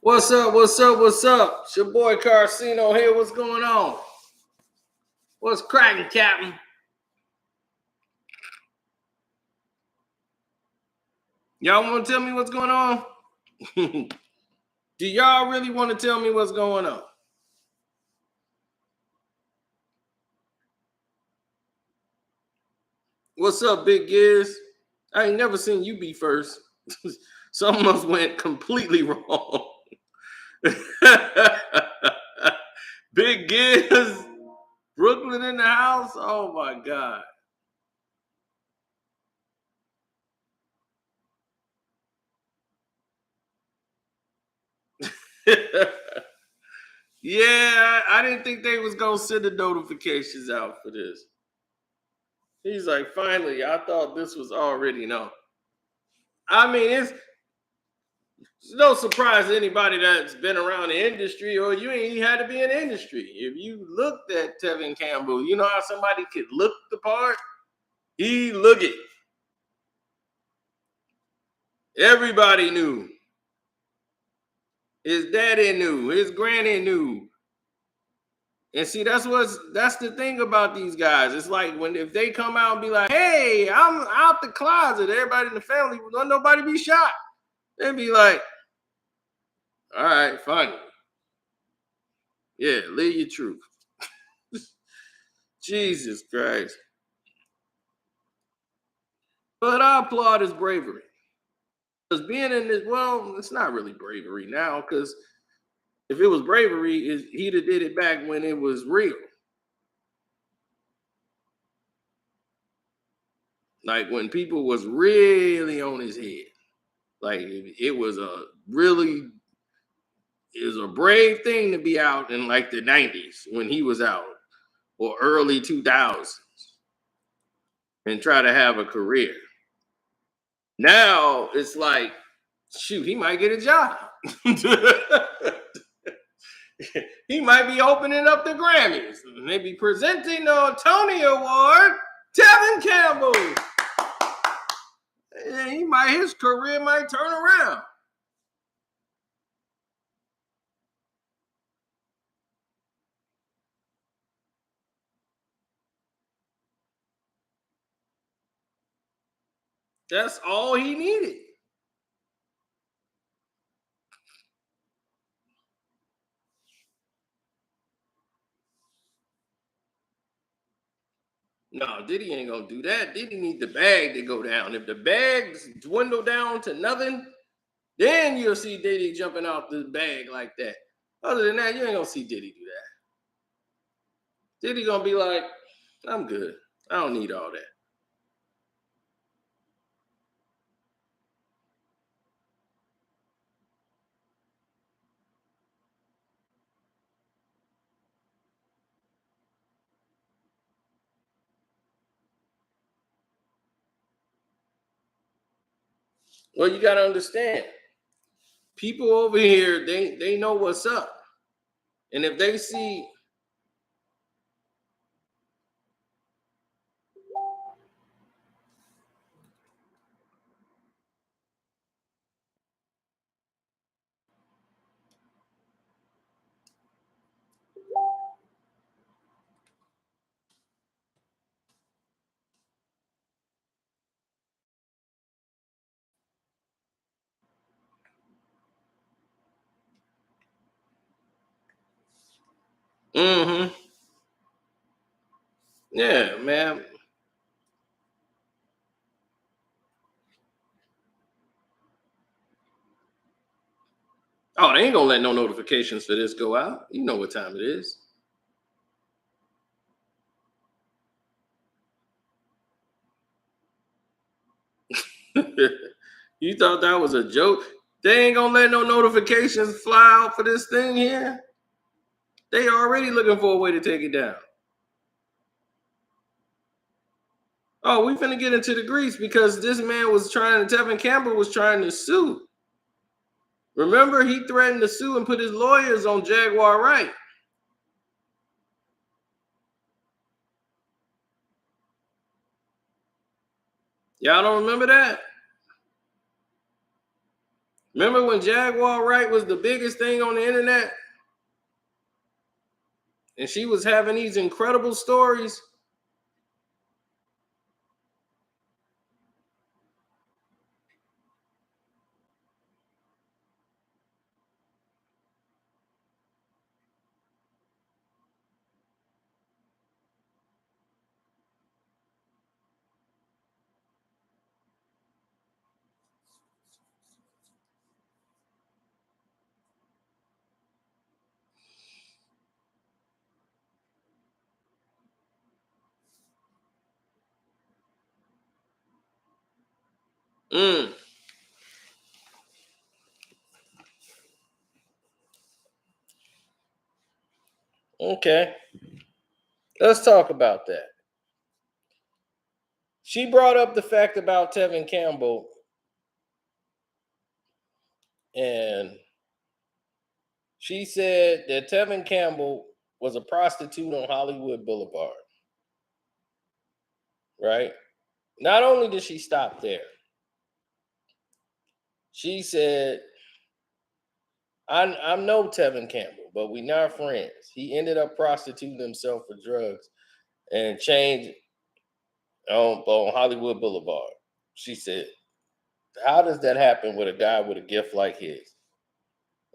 What's up? What's up? What's up? It's your boy Carceno here. What's going on? What's cracking, Captain? Y'all want to tell me what's going on? Do y'all really want to tell me what's going on? What's up, Big Giz? I ain't never seen you be first. Something else went completely wrong. Big Giz, Brooklyn in the house. Oh my God. Yeah, I didn't think they was gonna send the notifications out for this. He's like, finally, I thought this was already known. I mean, it's no surprise to anybody that's been around the industry, or you ain't had to be in the industry. If you looked at Tevin Campbell, you know how somebody could look the part? He look it. Everybody knew. His daddy knew. His granny knew. And see, that's the thing about these guys. It's like if they come out and be like, "Hey, I'm out the closet," everybody in the family, don't nobody be shocked. They'd be like, "All right, fine. Yeah, live your truth." Jesus Christ. But I applaud his bravery. Because being in this, well, it's not really bravery now, because if it was bravery, he'd have did it back when it was real. Like when people was really on his head. Like it was a brave thing to be out in like the 90s when he was out, or early 2000s, and try to have a career. Now it's like, shoot, he might get a job. He might be opening up the Grammys. Maybe presenting the Tony Award. Tevin Campbell. His career might turn around. That's all he needed. No, Diddy ain't gonna do that. Diddy need the bag to go down. If the bags dwindle down to nothing, then you'll see Diddy jumping out the bag like that. Other than that, you ain't gonna see Diddy do that. Diddy gonna be like, I'm good. I don't need all that. Well, you gotta understand, people over here, they know what's up. And if they see, yeah, man. Oh, they ain't gonna let no notifications for this go out. You know what time it is. You thought that was a joke? They ain't gonna let no notifications fly out for this thing here. They already looking for a way to take it down. Oh, we finna get into the grease because this man Tevin Campbell was trying to sue. Remember, he threatened to sue and put his lawyers on Jaguar Wright. Y'all don't remember that? Remember when Jaguar Wright was the biggest thing on the internet? And she was having these incredible stories. Okay. Let's talk about that. She brought up the fact about Tevin Campbell, and she said that Tevin Campbell was a prostitute on Hollywood Boulevard. Right? Not only did she stop there, she said, I know Tevin Campbell, but we not friends. He ended up prostituting himself for drugs and changed on Hollywood Boulevard. She said, how does that happen with a guy with a gift like his?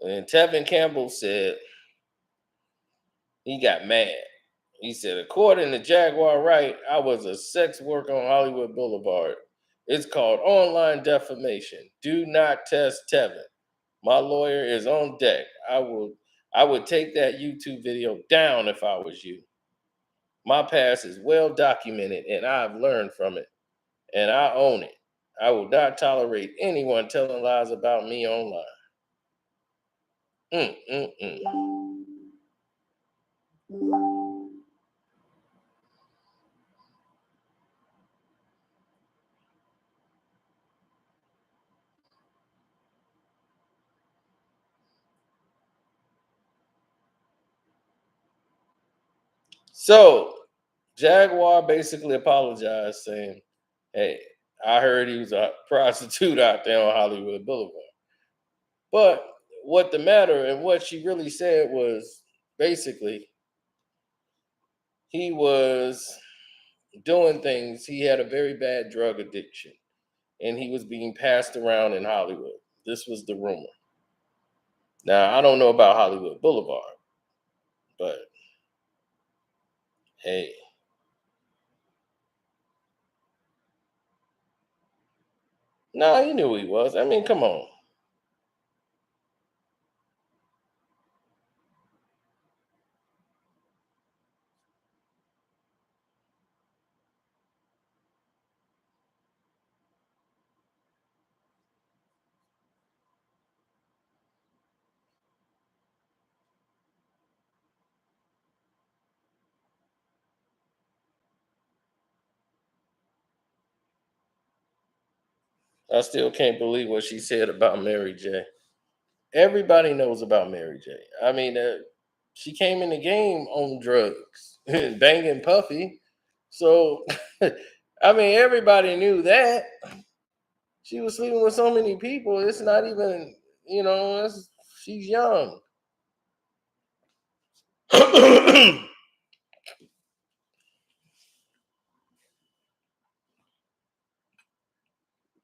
And Tevin Campbell said he got mad. He said, according to Jaguar Wright, I was a sex worker on Hollywood Boulevard. It's called online defamation. Do not test Tevin. My lawyer is on deck. I would take that YouTube video down if I was you. My past is well documented and I've learned from it. And I own it. I will not tolerate anyone telling lies about me online. Mm, mm, mm. So Jaguar basically apologized, saying, hey, I heard he was a prostitute out there on Hollywood Boulevard. But what the matter and what she really said was basically he was doing things. He had a very bad drug addiction and he was being passed around in Hollywood. This was the rumor. Now, I don't know about Hollywood Boulevard, but hey, no, he knew who he was. I mean, come on. I still can't believe what she said about Mary J. Everybody knows about Mary J. I mean, she came in the game on drugs, banging Puffy. So, I mean, everybody knew that. She was sleeping with so many people. It's not even, she's young.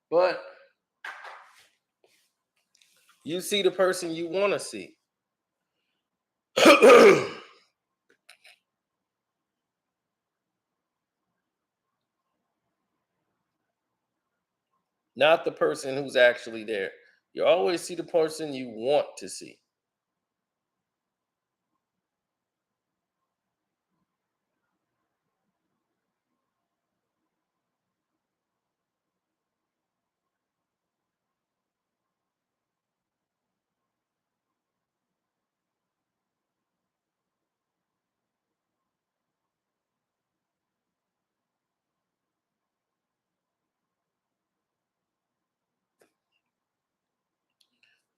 But you see the person you want to see. Not the person who's actually there. You always see the person you want to see.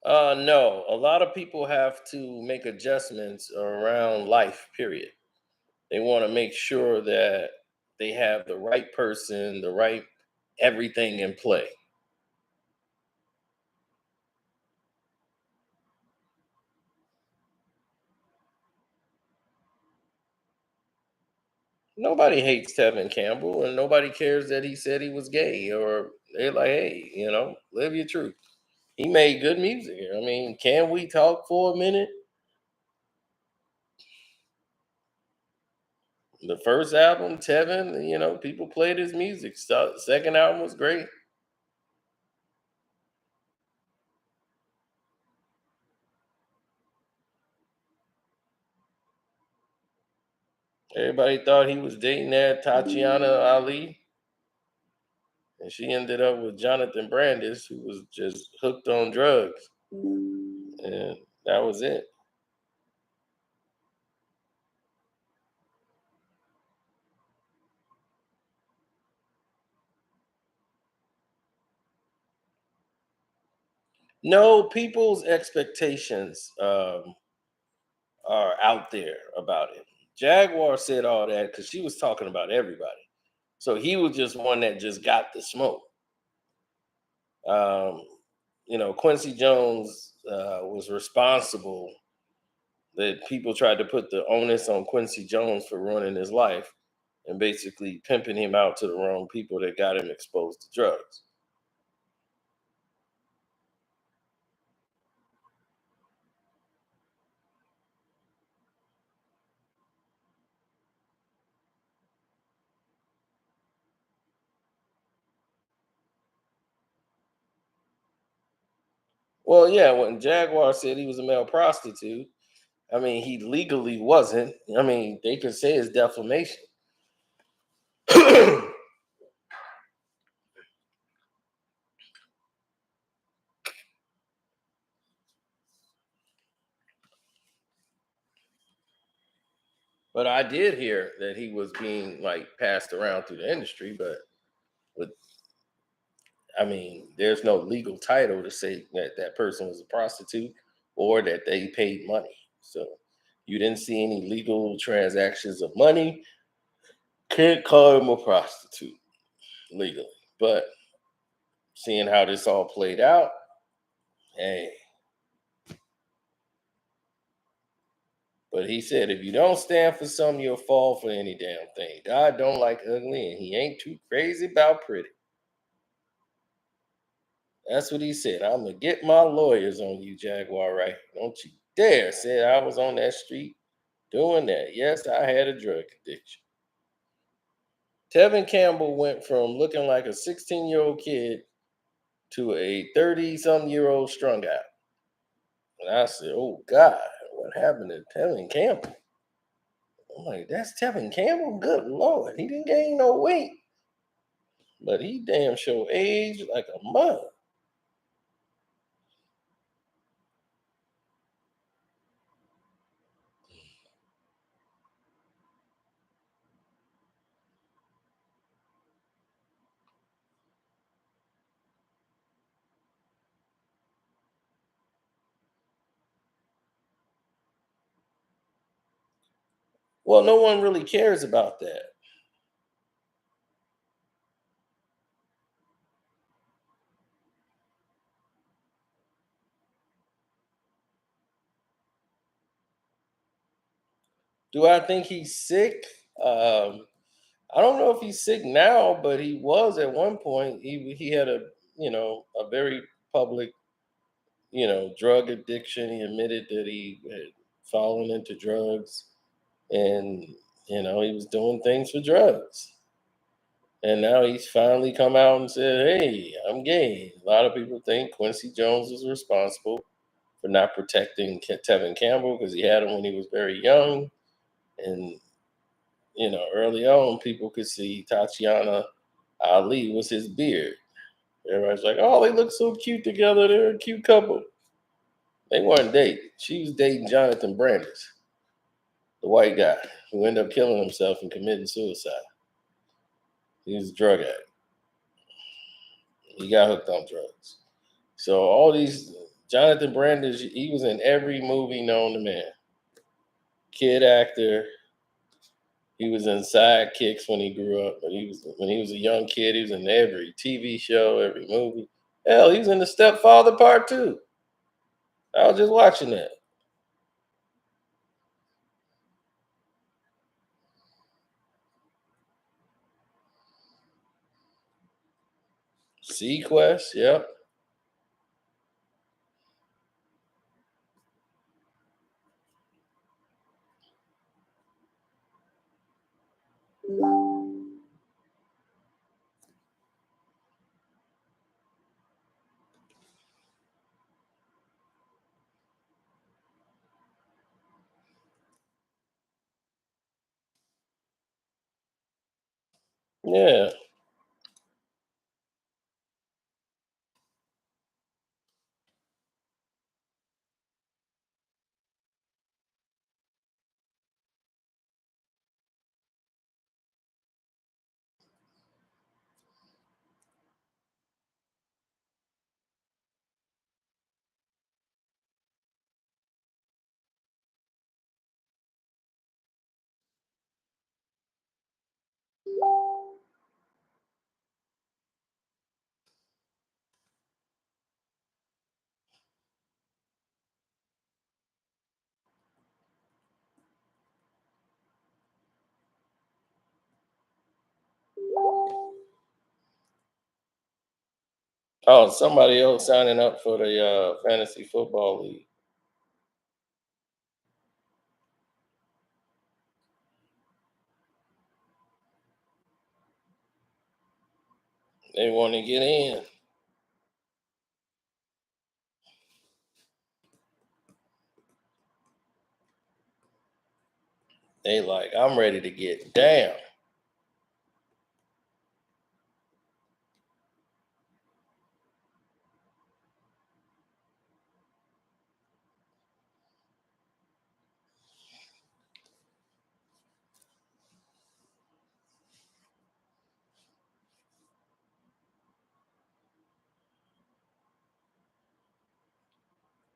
No, a lot of people have to make adjustments around life, period. They want to make sure that they have the right person, the right everything in play. Nobody hates Tevin Campbell, and nobody cares that he said he was gay. Or they're like, hey, live your truth. He made good music. I mean, can we talk for a minute? The first album, Tevin, people played his music. Second album was great. Everybody thought he was dating that Tatiana Ali, and she ended up with Jonathan Brandis, who was just hooked on drugs, and that was it. No, people's expectations are out there about it. Jaguar said all that because she was talking about everybody. So he was just one that just got the smoke. Um, Quincy Jones was responsible that people tried to put the onus on Quincy Jones for ruining his life and basically pimping him out to the wrong people that got him exposed to drugs. Well, yeah, when Jaguar said he was a male prostitute, I mean, he legally wasn't. I mean, they could say it's defamation. But I did hear that he was being like passed around through the industry, but with I mean, there's no legal title to say that that person was a prostitute or that they paid money. So you didn't see any legal transactions of money. Can't call him a prostitute legally. But seeing how this all played out, hey. But he said, if you don't stand for something, you'll fall for any damn thing. God don't like ugly, and he ain't too crazy about pretty. That's what he said. I'm gonna get my lawyers on you, Jaguar. Right? Don't you dare say I was on that street doing that. Yes, I had a drug addiction. Tevin Campbell went from looking like a 16-year-old kid to a 30-some-year-old strung out. And I said, "Oh God, what happened to Tevin Campbell?" I'm like, "That's Tevin Campbell. Good Lord, he didn't gain no weight, but he damn sure aged like a mother." Well, no one really cares about that. Do I think he's sick? I don't know if he's sick now, but he was at one point. He had a very public drug addiction. He admitted that he had fallen into drugs, and he was doing things for drugs. And now he's finally come out and said, "Hey, I'm gay." A lot of people think Quincy Jones was responsible for not protecting Tevin Campbell because he had him when he was very young, and early on, people could see Tatiana Ali was his beard. Everybody's like, "Oh, they look so cute together. They're a cute couple." They weren't dating. She was dating Jonathan Brandis, the white guy who ended up killing himself and committing suicide. He was a drug addict. He got hooked on drugs. So all these Jonathan Brandis, he was in every movie known to man. Kid actor. He was in Sidekicks when he grew up. But when he was a young kid, he was in every TV show, every movie. Hell, he was in The Stepfather Part 2. I was just watching that. Sequest, yep. Yeah. Oh, somebody else signing up for the fantasy football league. They want to get in. They like, I'm ready to get down.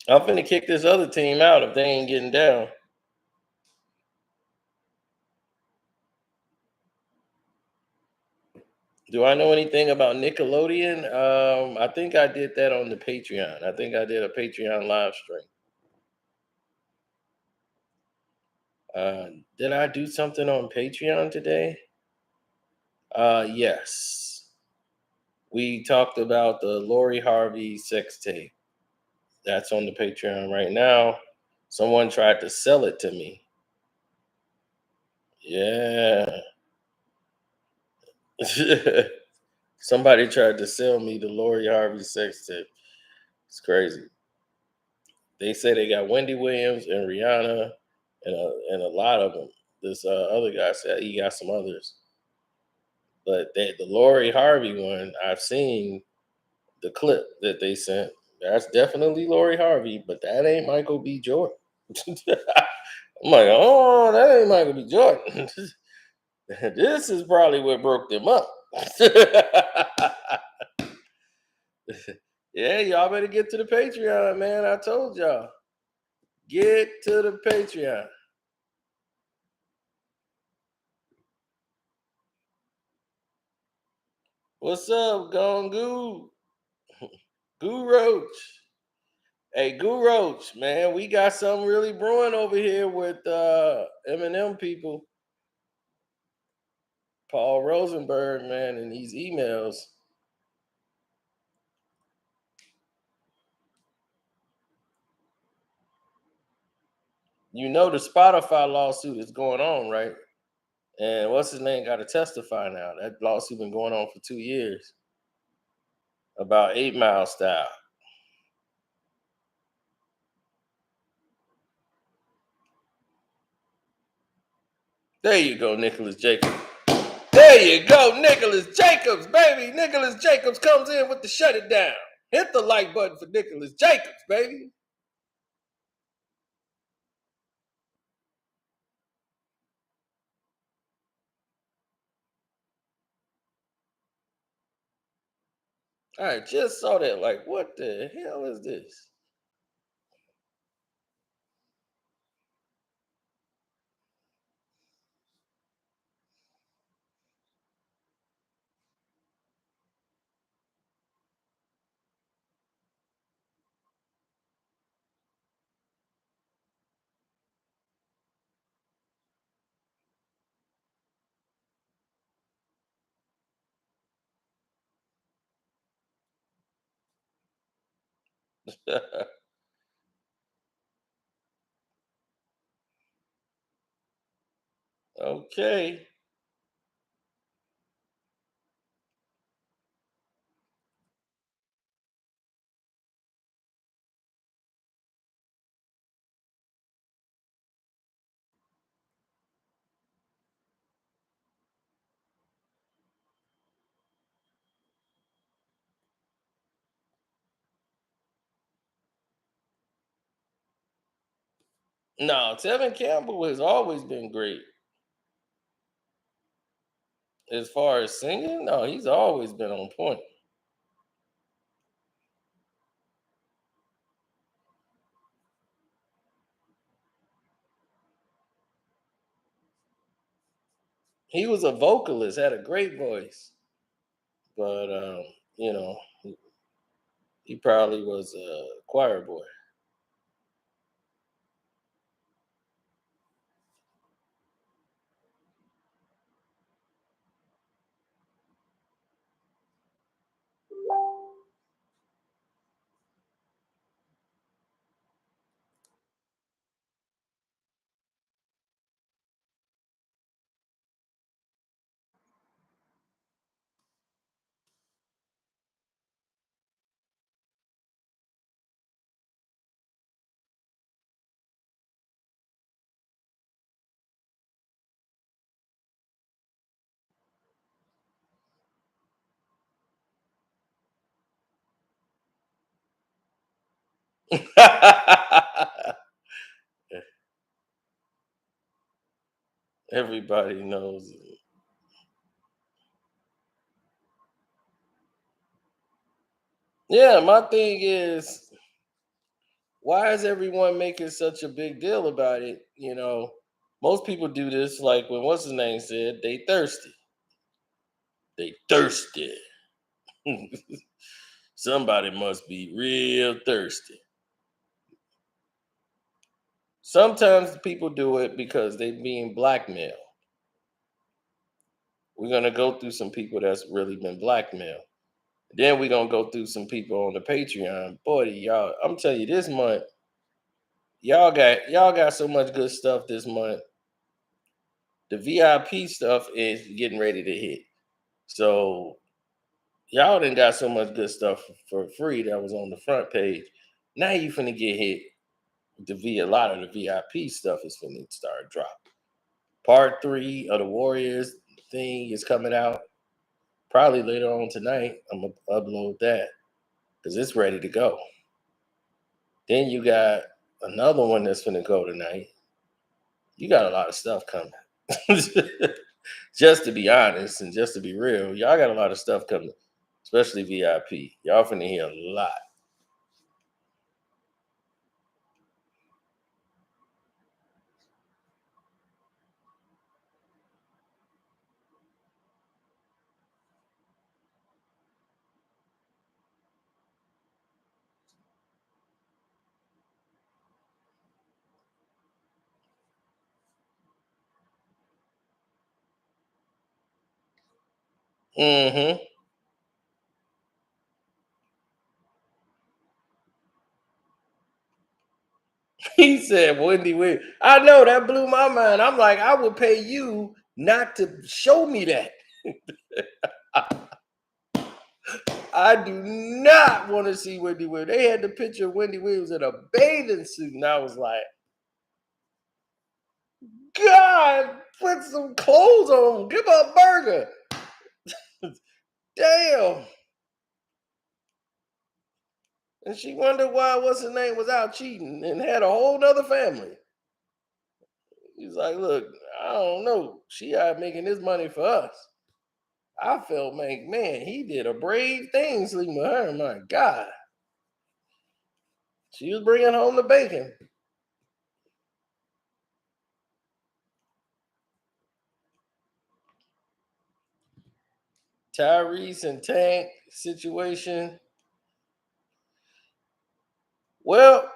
I'm finna kick this other team out if they ain't getting down. Do I know anything about Nickelodeon? I think I did that on the Patreon. I think I did a Patreon live stream. Uh, did I do something on Patreon today? Yes. We talked about the Lori Harvey sex tape. That's on the Patreon right now. Someone tried to sell it to me. Yeah. Somebody tried to sell me the Lori Harvey sex tape. It's crazy. They say they got Wendy Williams and Rihanna and a lot of them. This other guy said he got some others. But the Lori Harvey one, I've seen the clip that they sent. That's definitely Lori Harvey, but that ain't Michael B. Jordan. I'm like, oh, that ain't Michael B. Jordan. This is probably what broke them up. Yeah, y'all better get to the Patreon, man. I told y'all. Get to the Patreon. What's up, Gongu? Goo Roach. Hey, Goo Roach, man, we got something really brewing over here with Eminem people. Paul Rosenberg, man, and these emails. You know the Spotify lawsuit is going on, right? And what's his name got to testify now. That lawsuit been going on for 2 years about 8 Mile Style. There you go, Nicholas Jacobs. There you go, Nicholas Jacobs, baby. Nicholas Jacobs comes in with the shut it down. Hit the like button for Nicholas Jacobs, baby. I just saw that. Like, what the hell is this? Okay. No, Tevin Campbell has always been great. As far as singing, no, he's always been on point. He was a vocalist, had a great voice, but you know, he probably was a choir boy. Everybody knows. Yeah, my thing is, why is everyone making such a big deal about it? Most people do this like when what's his name said they thirsty. They thirsty. Somebody must be real thirsty. Sometimes people do it because they being blackmailed. We're gonna go through some people that's really been blackmailed. Then we're gonna go through some people on the Patreon. Boy, y'all, I'm telling you, this month, y'all got so much good stuff this month. The VIP stuff is getting ready to hit. So y'all done got so much good stuff for free that was on the front page. Now you finna get hit. A lot of the VIP stuff is finna start dropping. Part 3 of the Warriors thing is coming out probably later on tonight. I'm gonna upload that because it's ready to go. Then you got another one that's gonna go tonight. You got a lot of stuff coming. Just to be honest and just to be real, y'all got a lot of stuff coming, especially VIP. Y'all finna hear a lot. Mm-hmm. He said Wendy Williams. I know that blew my mind. I'm like, I would pay you not to show me that. I do not want to see Wendy Williams. They had the picture of Wendy Williams in a bathing suit, and I was like, God, put some clothes on. Give her a burger. Damn. And she wondered why what's her name was out cheating and had a whole nother family. He's like, look, I don't know. She out making this money for us. I felt like, man, he did a brave thing sleeping with her. My God. She was bringing home the bacon. Tyrese and Tank situation. Well,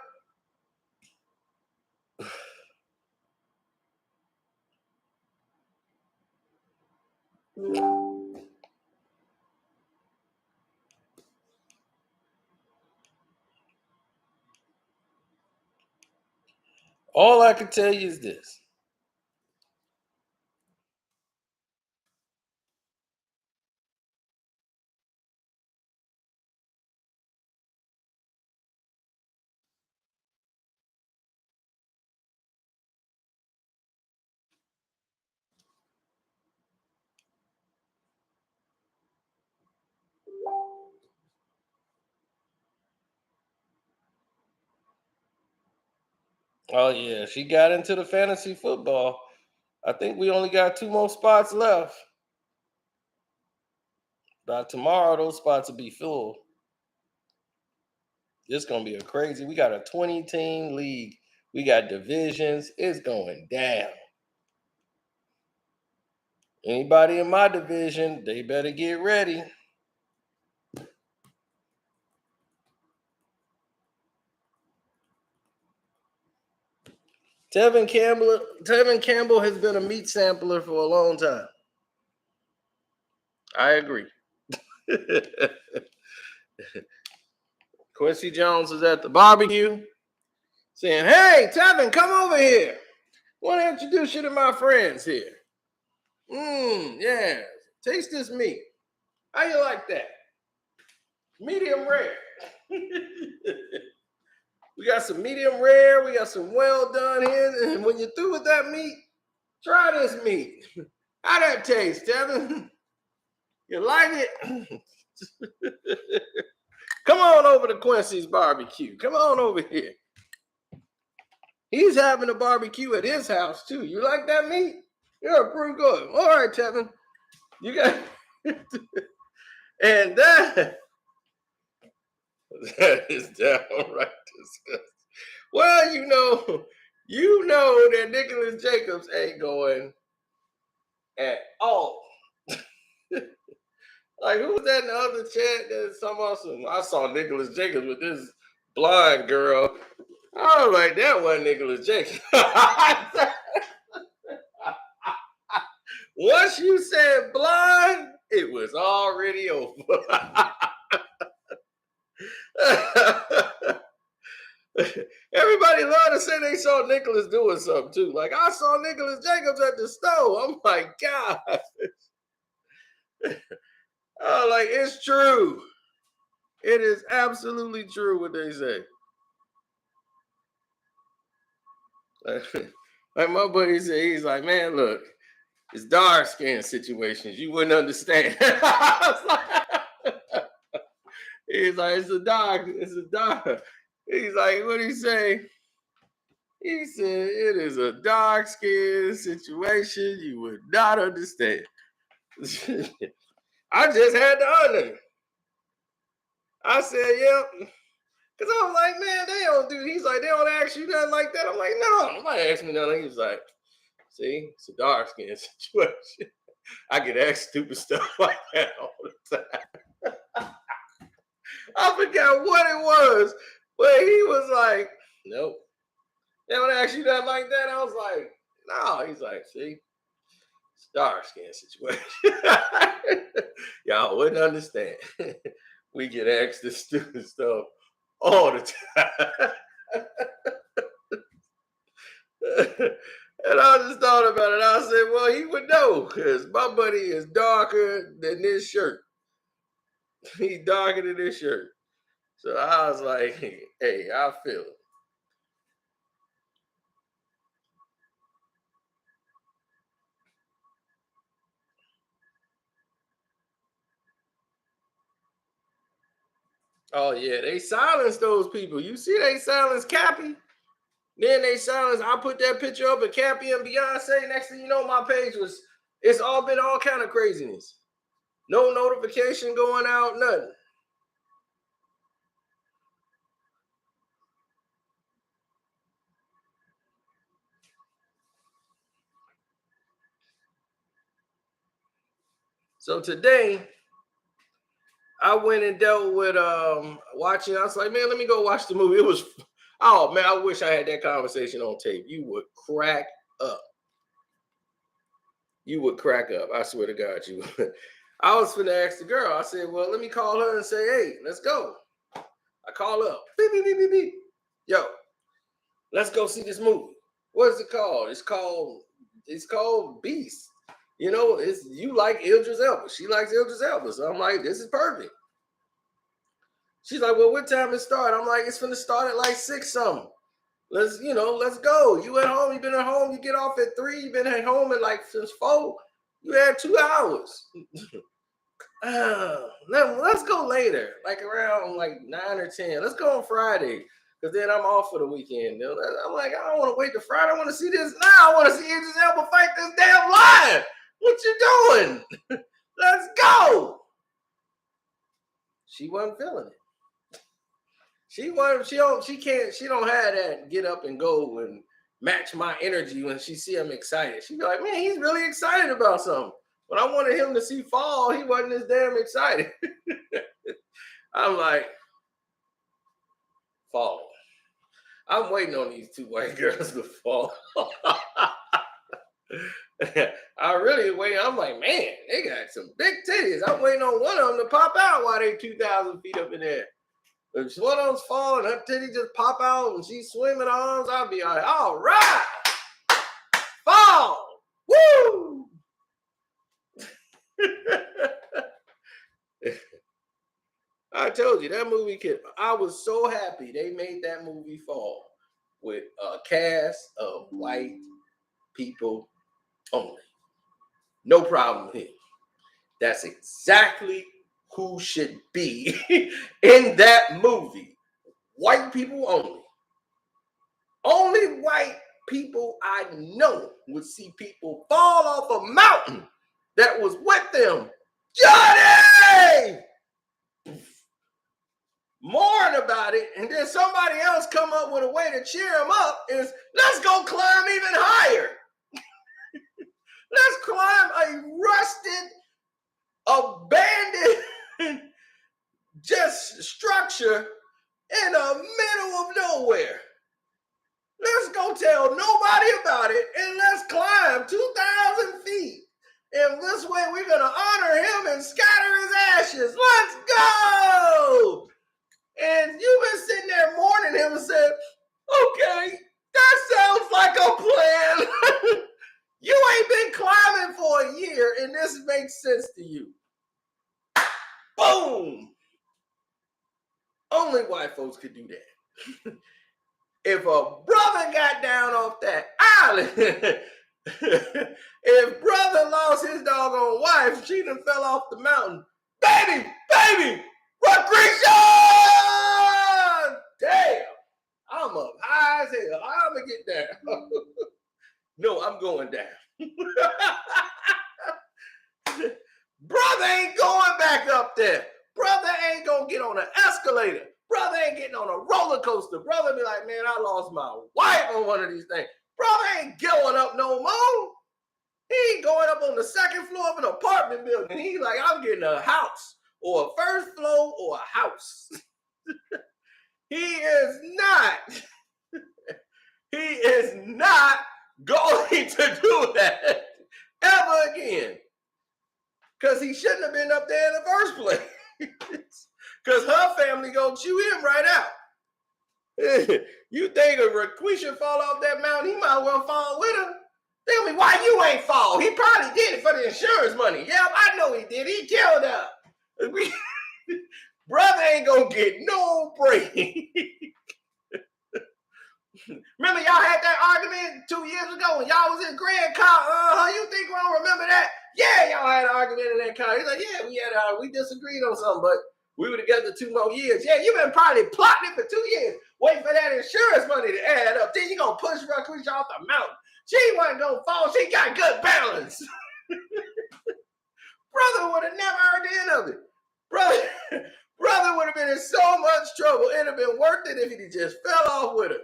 All I can tell you is this. Oh yeah, she got into the fantasy football. I think we only got 2 more spots left. By tomorrow, those spots will be full. It's gonna be a crazy. We got a 20-team league. We got divisions. It's going down. Anybody in my division, they better get ready. Tevin Campbell has been a meat sampler for a long time. I agree. Quincy Jones is at the barbecue saying, "Hey, Tevin, come over here. Want to introduce you to my friends here. Yeah. Taste this meat. How you like that? Medium rare." We got some medium rare. We got some well done here. And when you're through with that meat, try this meat. How that taste, Tevin? You like it? Come on over to Quincy's barbecue. Come on over here. He's having a barbecue at his house too. You like that meat? You're pretty good. All right, Tevin. You got and that is downright disgusting. Well, you know that Nicholas Jacobs ain't going at all. Like, who was that in the other chat that's talking about some? I saw Nicholas Jacobs with this blind girl. I was like, that wasn't Nicholas Jacobs. Once you said blind, it was already over. Everybody loved to say they saw Nicholas doing something too. Like, I saw Nicholas Jacobs at the store. I'm like, God. Oh, like, it's true. It is absolutely true what they say. Like my buddy said, he's like, man, look, it's dark skin situations. You wouldn't understand. He's like, it's a dark. He's like, what did he say? He said, it is a dark skin situation you would not understand. I just had to honor. I said, yep. Because I was like, man, they don't do. He's like, they don't ask you nothing like that. I'm like, no, nobody asked me nothing. He was like, see, it's a dark skin situation. I get asked stupid stuff like that all the time. I forgot what it was, but he was like, nope. They don't ask you nothing like that. I was like, no. He's like, see, it's a dark skin situation. Y'all wouldn't understand. We get asked this stupid stuff all the time. And I just thought about it. I said, well, he would know because my buddy is darker than this shirt. He's darker than this shirt. So I was like, hey, I feel it. Oh, yeah, they silenced those people. You see, they silenced Cappy. Then they silenced. I put that picture up of Cappy and Beyonce. Next thing you know, my page was, it's all been all kind of craziness. No notification going out, nothing. So today, I went and dealt with watching. I was like, man, let me go watch the movie. It was, oh man, I wish I had that conversation on tape. You would crack up. You would crack up. I swear to God, you would. I was finna ask the girl. I said, well, let me call her and say, hey, let's go. I call up. Beep, beep, beep, beep, beep. Yo, let's go see this movie. What's it called? It's called Beast. You know, it's you like Idris Elba. She likes Idris Elba. So I'm like, this is perfect. She's like, well, what time it start? I'm like, it's finna start at like 6 something. Let's go. You at home, you been at home, you get off at 3, you been at home at like since 4. You had 2 hours. Let's go later, like around like 9 or 10. Let's go on Friday, because then I'm off for the weekend. I'm like, I don't want to wait till Friday. I want to see this now. I want to see Idris Elba fight this damn lion. What you doing? Let's go. She wasn't feeling it. She don't have that get up and go and match my energy when she see I'm excited. She be like, man, he's really excited about something. When I wanted him to see fall, he wasn't as damn excited. I'm like, fall. I'm waiting on these 2 white girls to fall. I really wait. I'm like, man, they got some big titties. I'm waiting on one of them to pop out while they 2,000 feet up in there. If one of them's falling, her titty just pop out and she's swimming arms, I'll be like, all right, fall, woo. I told you that movie I was so happy they made that movie fall with a cast of white people only. No problem here. That's exactly who should be in that movie. White people only. Only white people I know would see people fall off a mountain that was with them. Johnny! Mourn about it, and then somebody else come up with a way to cheer him up is, let's go climb even higher. Let's climb a rusted, abandoned just structure in the middle of nowhere. Let's go tell nobody about it, and let's climb 2,000 feet. And this way we're going to honor him and scatter his ashes. Let's go! And you've been sitting there mourning him and said, okay, that sounds like a plan. You ain't been climbing for a year, and this makes sense to you. Boom! Only white folks could do that. If a brother got down off that island, if brother lost his doggone wife, she done fell off the mountain. Baby, recreation! Damn, I'm up high as hell. I'm gonna get down. No, I'm going down. Brother ain't going back up there. Brother ain't gonna get on an escalator. Brother ain't getting on a roller coaster. Brother be like, man, I lost my wife on one of these things. Brother ain't going up no more. He ain't going up on the second floor of an apartment building. He's like, I'm getting a house or a first floor or a house. He is not going to do that ever again. Because he shouldn't have been up there in the first place. Because her family gonna chew him right out. You think if Raquisha fall off that mountain, he might well fall with her. Tell me why you ain't fall. He probably did it for the insurance money. Yep, I know he did. He killed her. Brother ain't gonna get no break. Remember y'all had that argument 2 years ago when y'all was in Grand Car? You think we don't remember that? Yeah, y'all had an argument in that car. He's like, yeah, we disagreed on something, but we were together 2 more years. Yeah, you've been probably plotting it for 2 years, waiting for that insurance money to add up. Then you gonna push Raquisha off the mountain. She wasn't gonna fall. She got good balance. Brother would have never heard the end of it. Brother would have been in so much trouble. It'd have been worth it if he just fell off with her.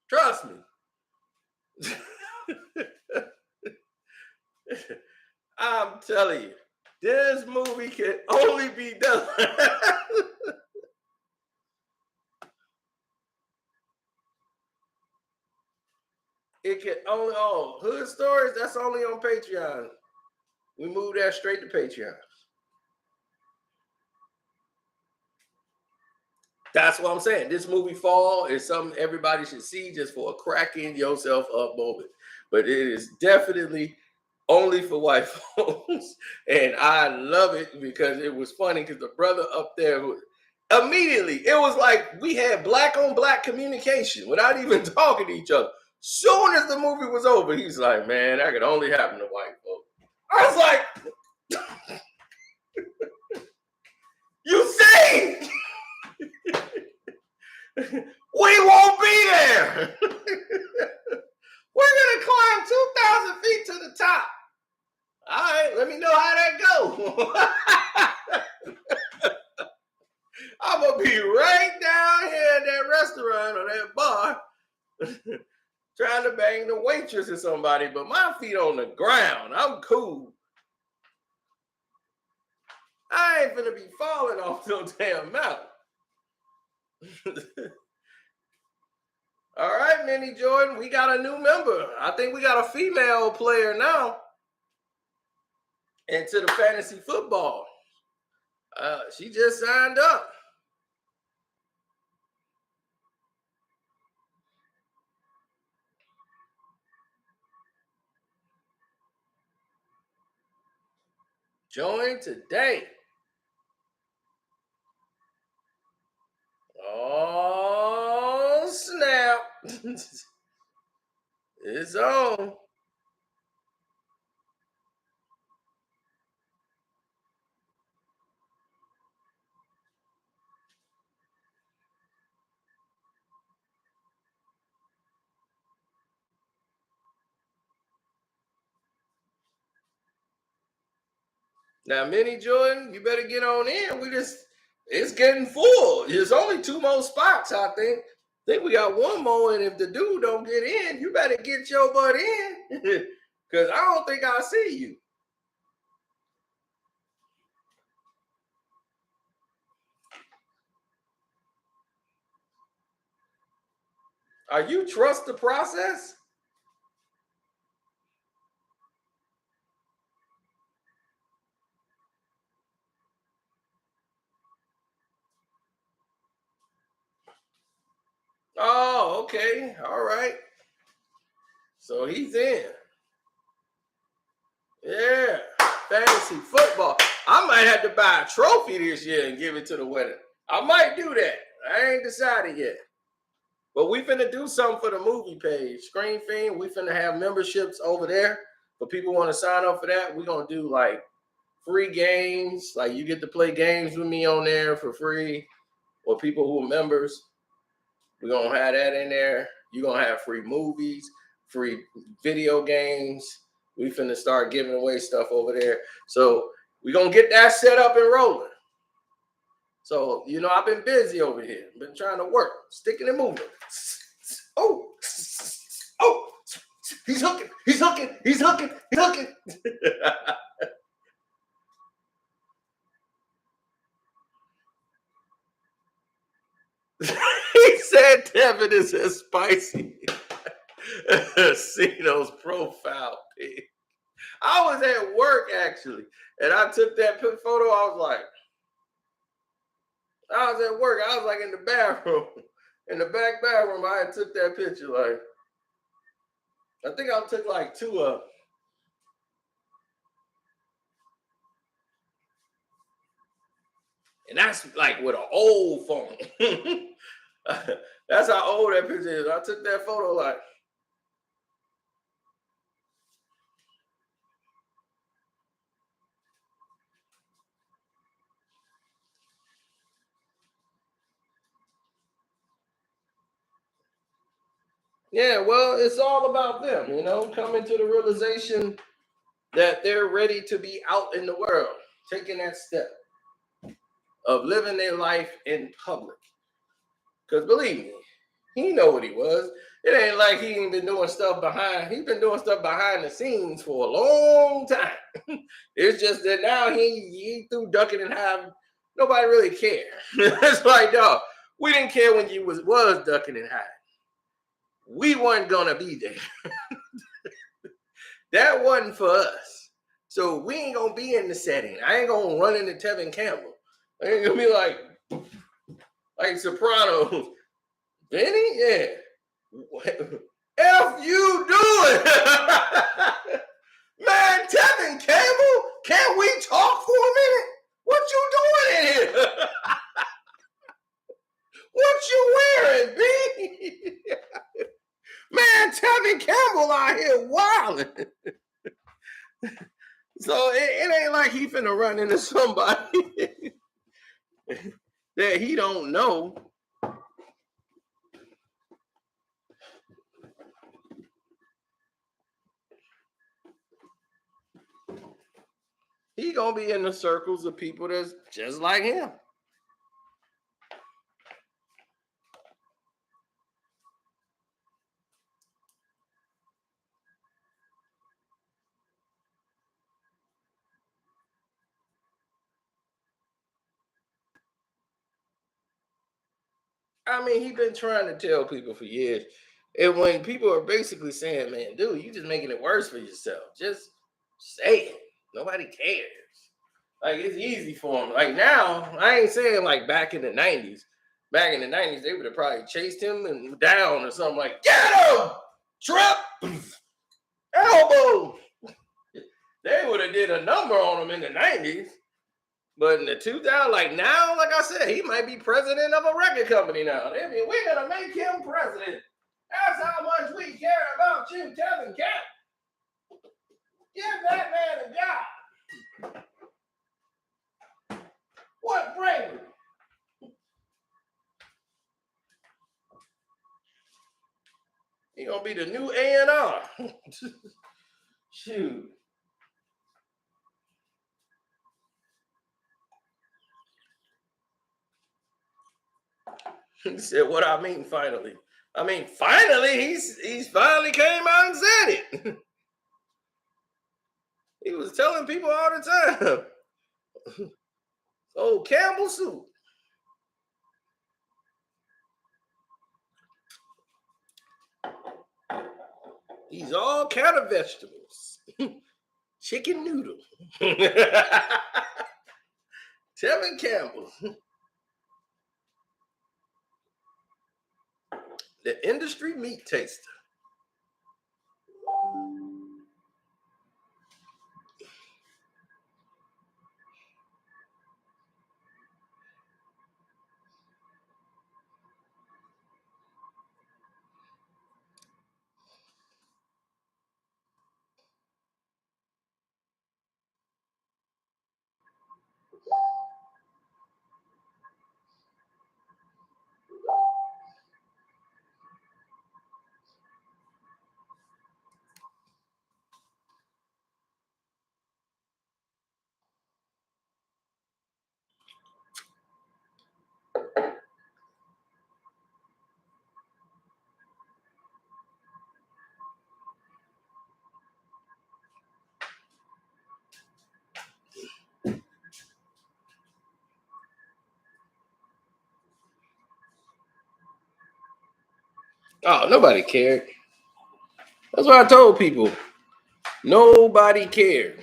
Trust me. I'm telling you, this movie can only be done. It can only Hood Stories, that's only on Patreon. We moved that straight to Patreon. That's what I'm saying. This movie Fall is something everybody should see just for a cracking yourself up moment. But it is definitely only for white folks. And I love it because it was funny because the brother up there immediately, it was like we had black on black communication without even talking to each other. Soon as the movie was over, he's like, man, that could only happen to white folks. I was like, you see? We won't be there. We're gonna climb 2,000 feet to the top. All right, let me know how that go. I'm gonna be right down here at that restaurant or that bar trying to bang the waitress or somebody, but my feet on the ground. I'm cool. I ain't finna be falling off no damn mountain. All right, Minnie Jordan, we got a new member. I think we got a female player now into the fantasy football. She just signed up. Join today. Oh, snap. It's on. Now, Minnie Jordan, you better get on in. It's getting full. There's only 2 more spots, I think. I think we got 1 more, and if the dude don't get in, you better get your butt in. Because I don't think I see you. Are you trust the process? Oh, okay. All right. So he's in. Yeah. Fantasy football. I might have to buy a trophy this year and give it to the winner. I might do that. I ain't decided yet. But we finna do something for the movie page. Screen Fiend, we finna have memberships over there. But people want to sign up for that. We're going to do like free games. Like you get to play games with me on there for free. Or people who are members. We're going to have that in there. You're going to have free movies, free video games. We finna start giving away stuff over there. So we're going to get that set up and rolling. So, you know, I've been busy over here. Been trying to work, sticking and moving. Oh, he's hooking. He said Tevin is as spicy as Cino's profile pic. I was at work, actually, and I took that photo. I was at work. I was like in the bathroom, in the back bathroom. I took that picture. Like, I think I took like 2 of them. And that's like with an old phone. That's how old that picture is. I took that photo like. Yeah, well, it's all about them, you know, coming to the realization that they're ready to be out in the world, taking that step of living their life in public. Because believe me, he know what he was. It ain't like he ain't been doing stuff behind. He's been doing stuff behind the scenes for a long time. It's just that now he through ducking and hiding. Nobody really cared. It's like, dog, we didn't care when you was ducking and hiding. We weren't gonna be there. That wasn't for us. So we ain't gonna be in the setting. I ain't gonna run into Tevin Campbell. I ain't gonna be like, like Sopranos. Benny, yeah. F you doing? Man, Tevin Campbell, can't we talk for a minute? What you doing in here? What you wearing, B? Man, Tevin Campbell out here wilding. So it ain't like he finna run into somebody that he don't know. He gonna be in the circles of people that's just like him. I mean, he been trying to tell people for years. And when people are basically saying, man, dude, you just making it worse for yourself. Just say it. Nobody cares. Like, it's easy for him. Like, now, I ain't saying like back in the 90s. Back in the 90s, they would have probably chased him and down or something like, get him! Trip! Elbow! They would have did a number on him in the 90s. But in the 2000s, like now, like I said, he might be president of a record company now. They mean, we're going to make him president. That's how much we care about you, Tevin Campbell. Give that man a job. What bravery? He gonna be the new A&R. Shoot. He said, "What I mean, finally." I mean, finally, he's finally came out and said it. He was telling people all the time. Oh, Campbell soup. He's all kind of vegetables. Chicken noodle. Tevin Campbell. The industry meat taster. Oh, nobody cared. That's what I told people. Nobody cared.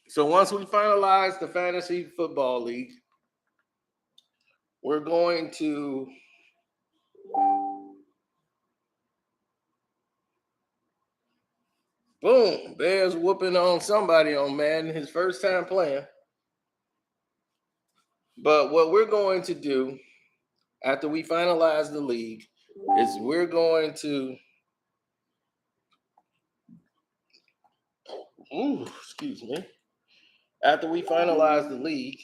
So once we finalize the fantasy football league, we're going to boom, Bears whooping on somebody on Madden, his first time playing. But what we're going to do after we finalize the league is we're going to excuse me. After we finalize the league,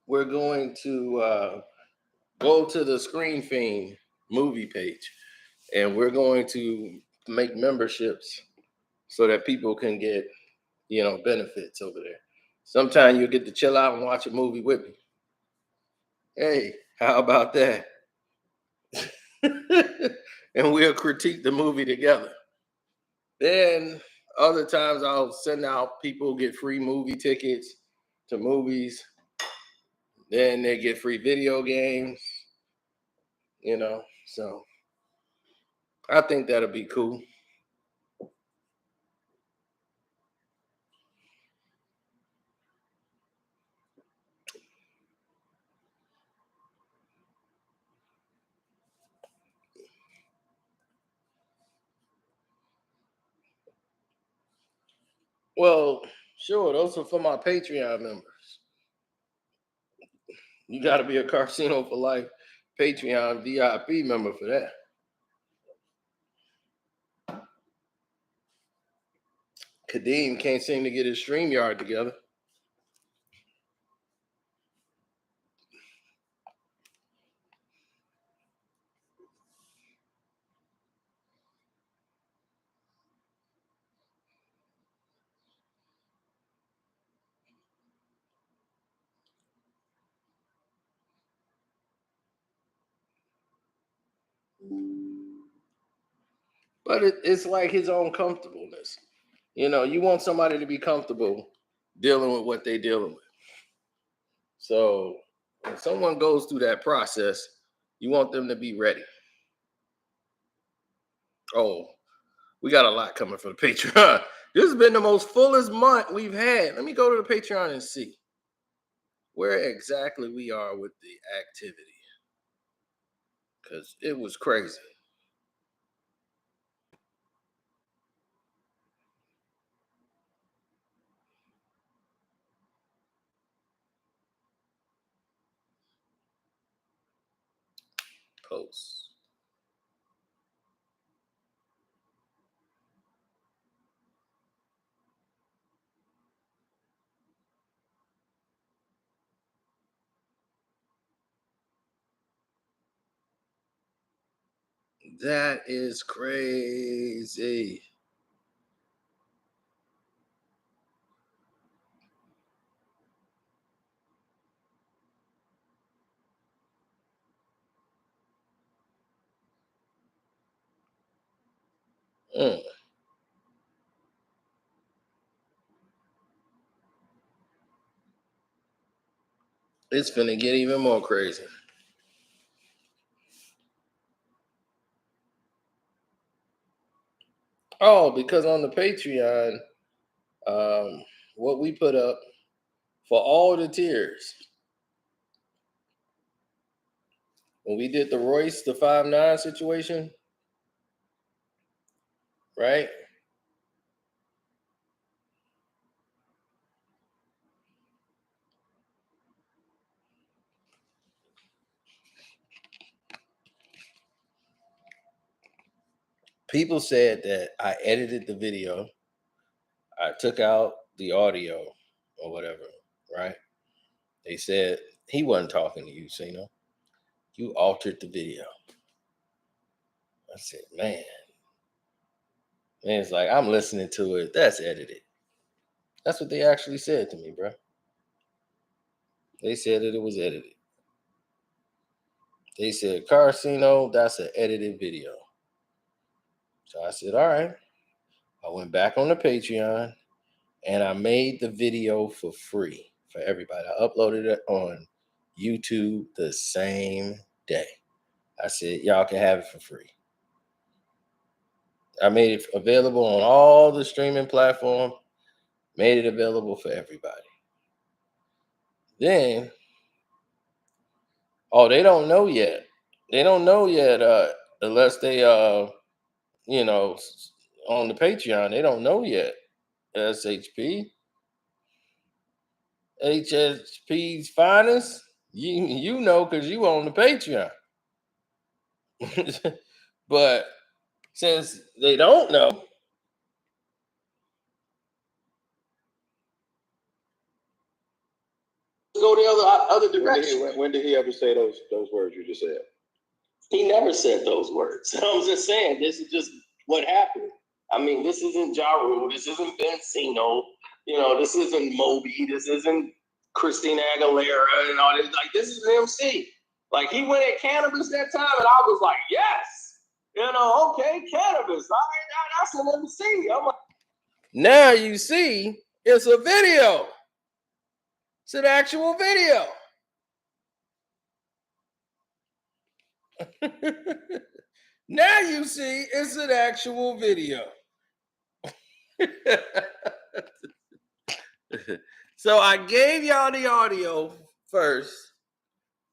we're going to go to the Screen Fiend movie page, and we're going to make memberships so that people can get, benefits over there. Sometime you'll get to chill out and watch a movie with me. Hey, how about that? And we'll critique the movie together. Then other times I'll send out people get free movie tickets to movies. Then they get free video games, So I think that'll be cool. Well, sure, those are for my Patreon members. You got to be a Carceno for Life Patreon VIP member for that. Kadeem can't seem to get his StreamYard together. But it's like his own comfortableness. You want somebody to be comfortable dealing with what they're dealing with. So when someone goes through that process, you want them to be ready. Oh, we got a lot coming for the Patreon. This has been the most fullest month we've had. Let me go to the Patreon and see where exactly we are with the activity. Because it was crazy. Posts. That is crazy. Mm. It's finna get even more crazy. Oh, because on the Patreon, what we put up for all the tiers, when we did the Royce, the 5'9" situation, right? People said that I edited the video, I took out the audio or whatever, right? They said he wasn't talking to you, Sino. You altered the video. I said, man. And it's like, I'm listening to it. That's edited. That's what they actually said to me, bro. They said that it was edited. They said, Carceno, that's an edited video. So I said, all right. I went back on the Patreon and I made the video for free for everybody. I uploaded it on YouTube the same day. I said, y'all can have it for free. I made it available on all the streaming platforms, made it available for everybody. Then, they don't know yet. They don't know yet unless they, on the Patreon, they don't know yet. SHP. HSP's finest, you know because you on the Patreon. But since they don't know, go the other direction. When did he ever say those words you just said? He never said those words. I'm just saying, this is just what happened. I mean, this isn't Ja Rule, this isn't Benzino, this isn't Moby, this isn't Christina Aguilera and all this. Like, this is an MC. Like, he went at cannabis that time, and I was like, yes, okay, cannabis. All right, I said, let me see. I'm like, now you see it's a video. It's an actual video. Now you see it's an actual video. So I gave y'all the audio first.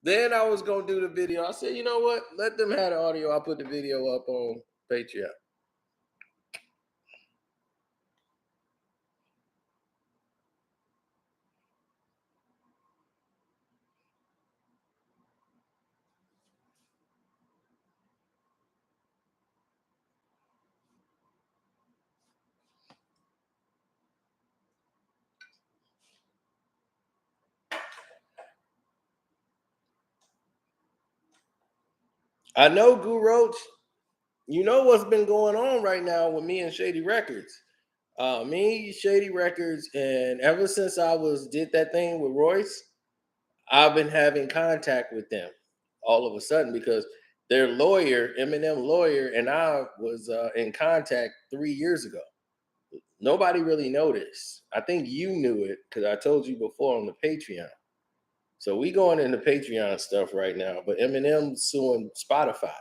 Then I was going to do the video. I said, you know what? Let them have the audio. I'll put the video up on Patreon. I know, Guru Roach, you know what's been going on right now with me and Shady Records. Me, Shady Records, and ever since I did that thing with Royce, I've been having contact with them all of a sudden because their lawyer, Eminem lawyer, and I was in contact 3 years ago. Nobody really noticed. I think you knew it because I told you before on the Patreon. So we going into Patreon stuff right now, but Eminem suing Spotify.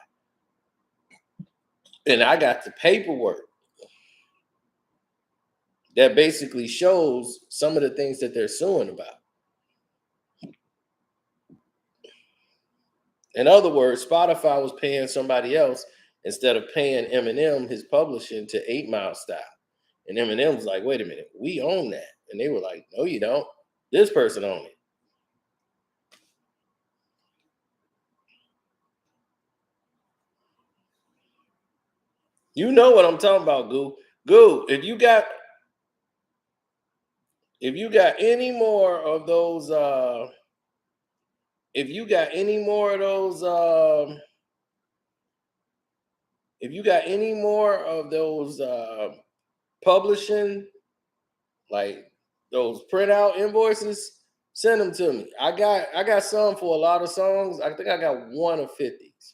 And I got the paperwork that basically shows some of the things that they're suing about. In other words, Spotify was paying somebody else instead of paying Eminem his publishing to 8 Mile Style. And Eminem was like, wait a minute, we own that. And they were like, no, you don't. This person owns it. You know what I'm talking about, Goo. Goo, if you got any more of those, if you got any more of those publishing, like those printout invoices, send them to me. I got some for a lot of songs. I think I got one of 50s.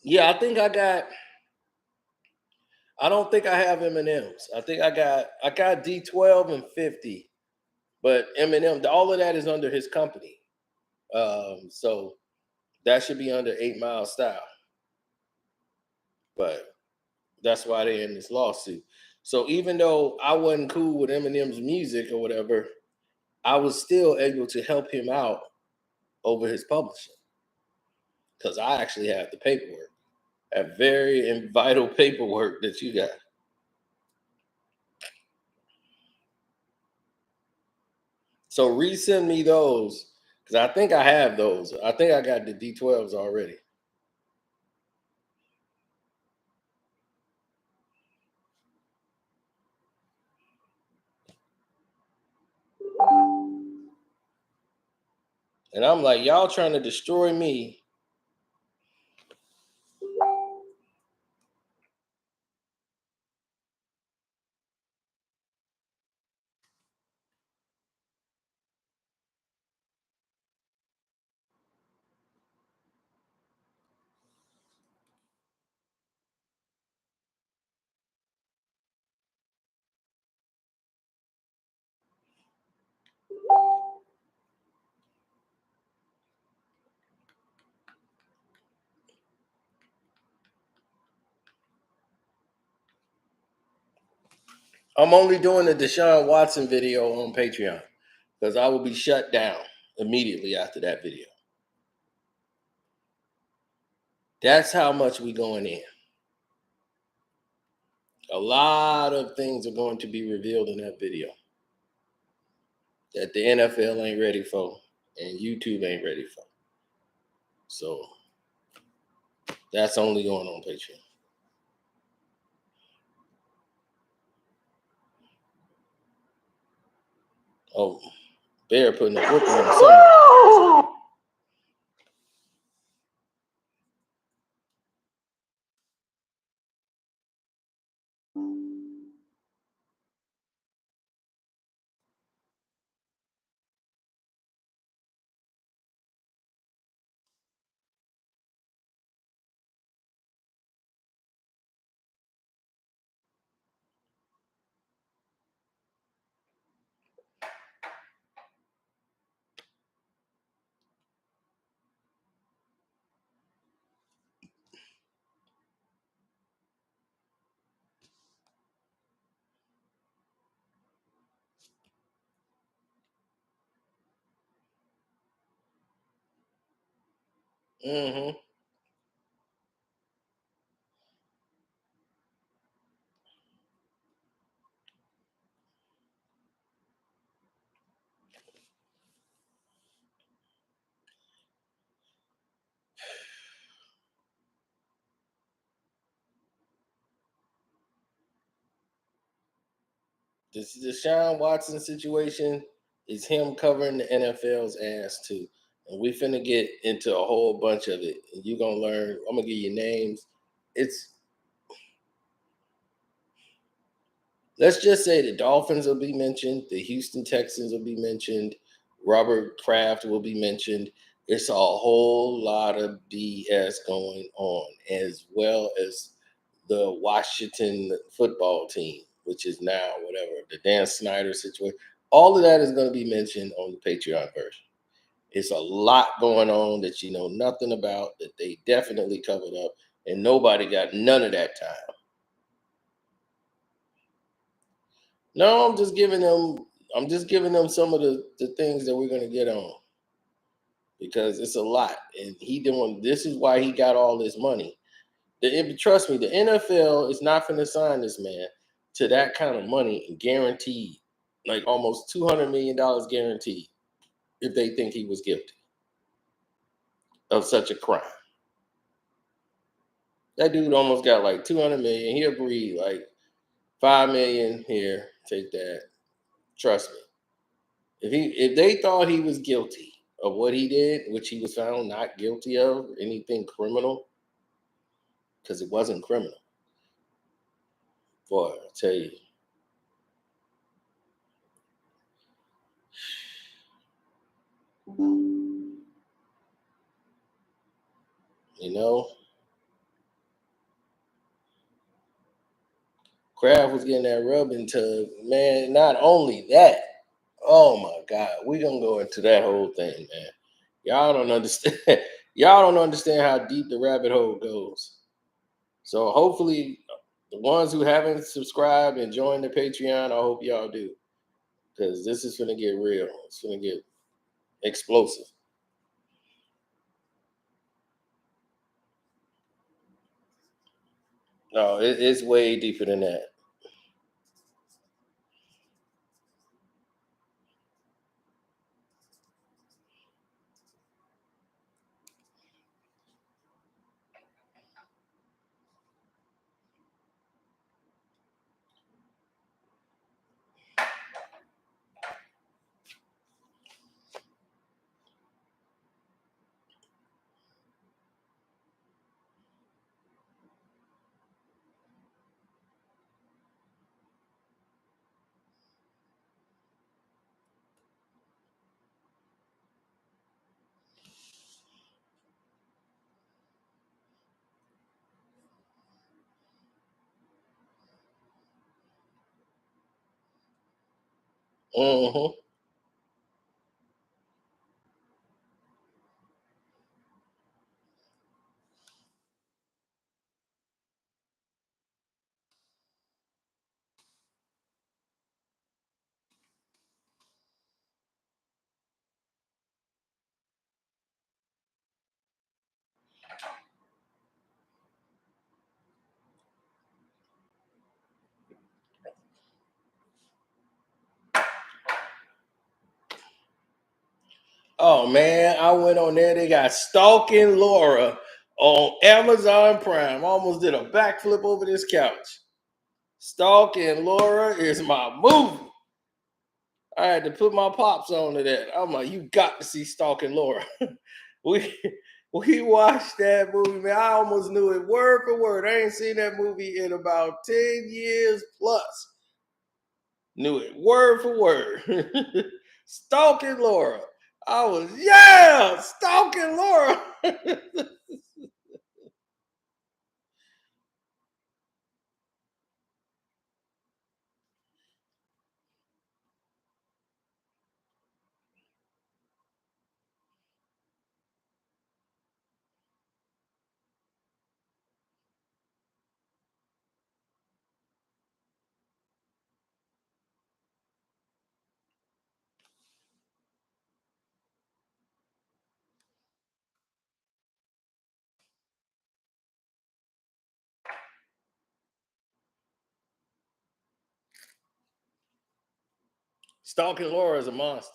Yeah, I think I don't think I have Eminem's. I think I got D12 and 50, but Eminem, all of that is under his company. So that should be under 8 Mile Style. But that's why they're in this lawsuit. So even though I wasn't cool with Eminem's music or whatever, I was still able to help him out over his publishing because I actually have the paperwork, that very vital paperwork that you got. So resend me those because I think I have those. I think I got the D12s already. And I'm like, y'all trying to destroy me. I'm only doing the Deshaun Watson video on Patreon because I will be shut down immediately after that video. That's how much we going in. A lot of things are going to be revealed in that video that the NFL ain't ready for and YouTube ain't ready for. So That's only going on Patreon. Oh, Bear putting a whooping on something. Mm-hmm. This Deshaun Watson situation is him covering the NFL's ass too. And we finna get into a whole bunch of it. And you're gonna learn, I'm gonna give you names. Let's just say the Dolphins will be mentioned, the Houston Texans will be mentioned, Robert Kraft will be mentioned. It's a whole lot of BS going on, as well as the Washington football team, which is now whatever, the Dan Snyder situation. All of that is going to be mentioned on the Patreon version. It's a lot going on that you know nothing about, that they definitely covered up, and nobody got none of that time. No, I'm just giving them some of the things that we're gonna get on, because it's a lot. And this is why he got all this money. Trust me, the NFL is not gonna sign this man to that kind of money and guaranteed, like almost $200 million guaranteed, if they think he was guilty of such a crime. That dude almost got like 200 million. He agreed, like 5 million here, take that. Trust me. If they thought he was guilty of what he did, which he was found not guilty of anything criminal, because it wasn't criminal, boy, I tell you. You know, Kraft was getting that rubbing tub, man. Not only that, oh my God, we're gonna go into that whole thing, man. Y'all don't understand. Y'all don't understand how deep the rabbit hole goes. So hopefully, the ones who haven't subscribed and joined the Patreon, I hope y'all do, because this is gonna get real. It's gonna get explosive. No, it's way deeper than that. Mm-hmm. Oh man, I went on there. They got stalking Laura on Amazon Prime. Almost did a backflip over this couch. Stalking Laura is my movie. I had to put my pops on to that. I'm like, you got to see Stalking Laura. we watched that movie, man. I almost knew it word for word. I ain't seen that movie in about 10 years plus. Knew it word for word. Stalking Laura. I was, Stalking Laura. Stalking Laura is a monster.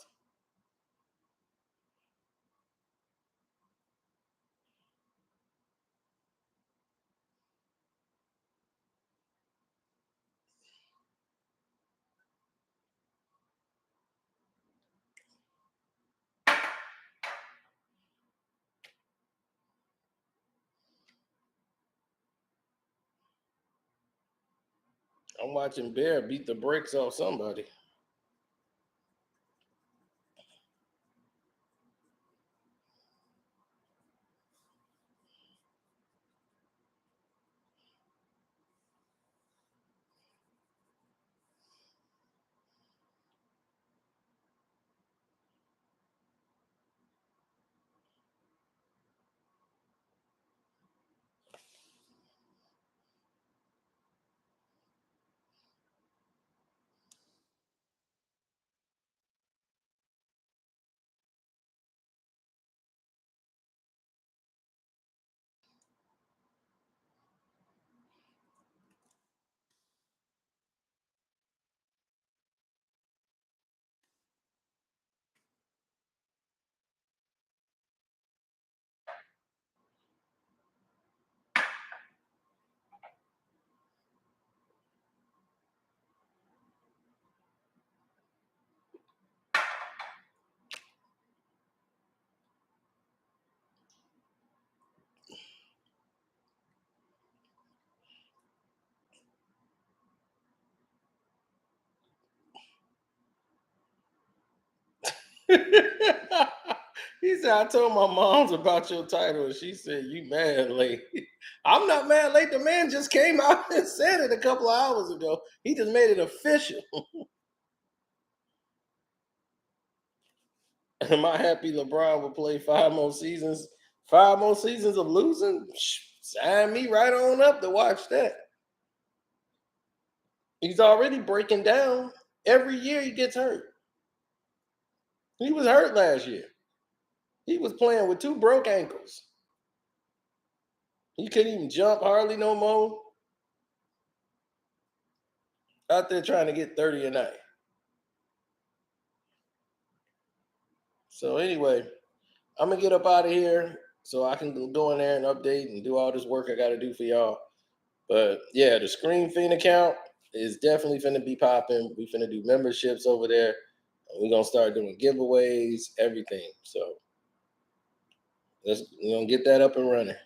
I'm watching Bear beat the brakes off somebody. He said, I told my mom's about your title, and she said, you mad late. I'm not mad late. The man just came out and said it a couple of hours ago. He just made it official. Am I happy LeBron will play 5 more seasons? 5 more seasons of losing? Sign me right on up to watch that. He's already breaking down. Every year he gets hurt. He was hurt last year. He was playing with 2 broke ankles. He couldn't even jump hardly no more. Out there trying to get 30 a night. So anyway, I'm gonna get up out of here so I can go in there and update and do all this work I gotta do for y'all. But yeah, the Screen Fiend account is definitely finna be popping. We finna do memberships over there. We're gonna start doing giveaways, everything. So we're gonna get that up and running.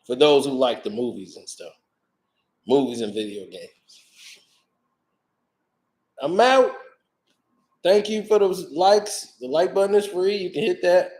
For those who like the movies and stuff. Movies and video games. I'm out. Thank you for those likes. The like button is free. You can hit that.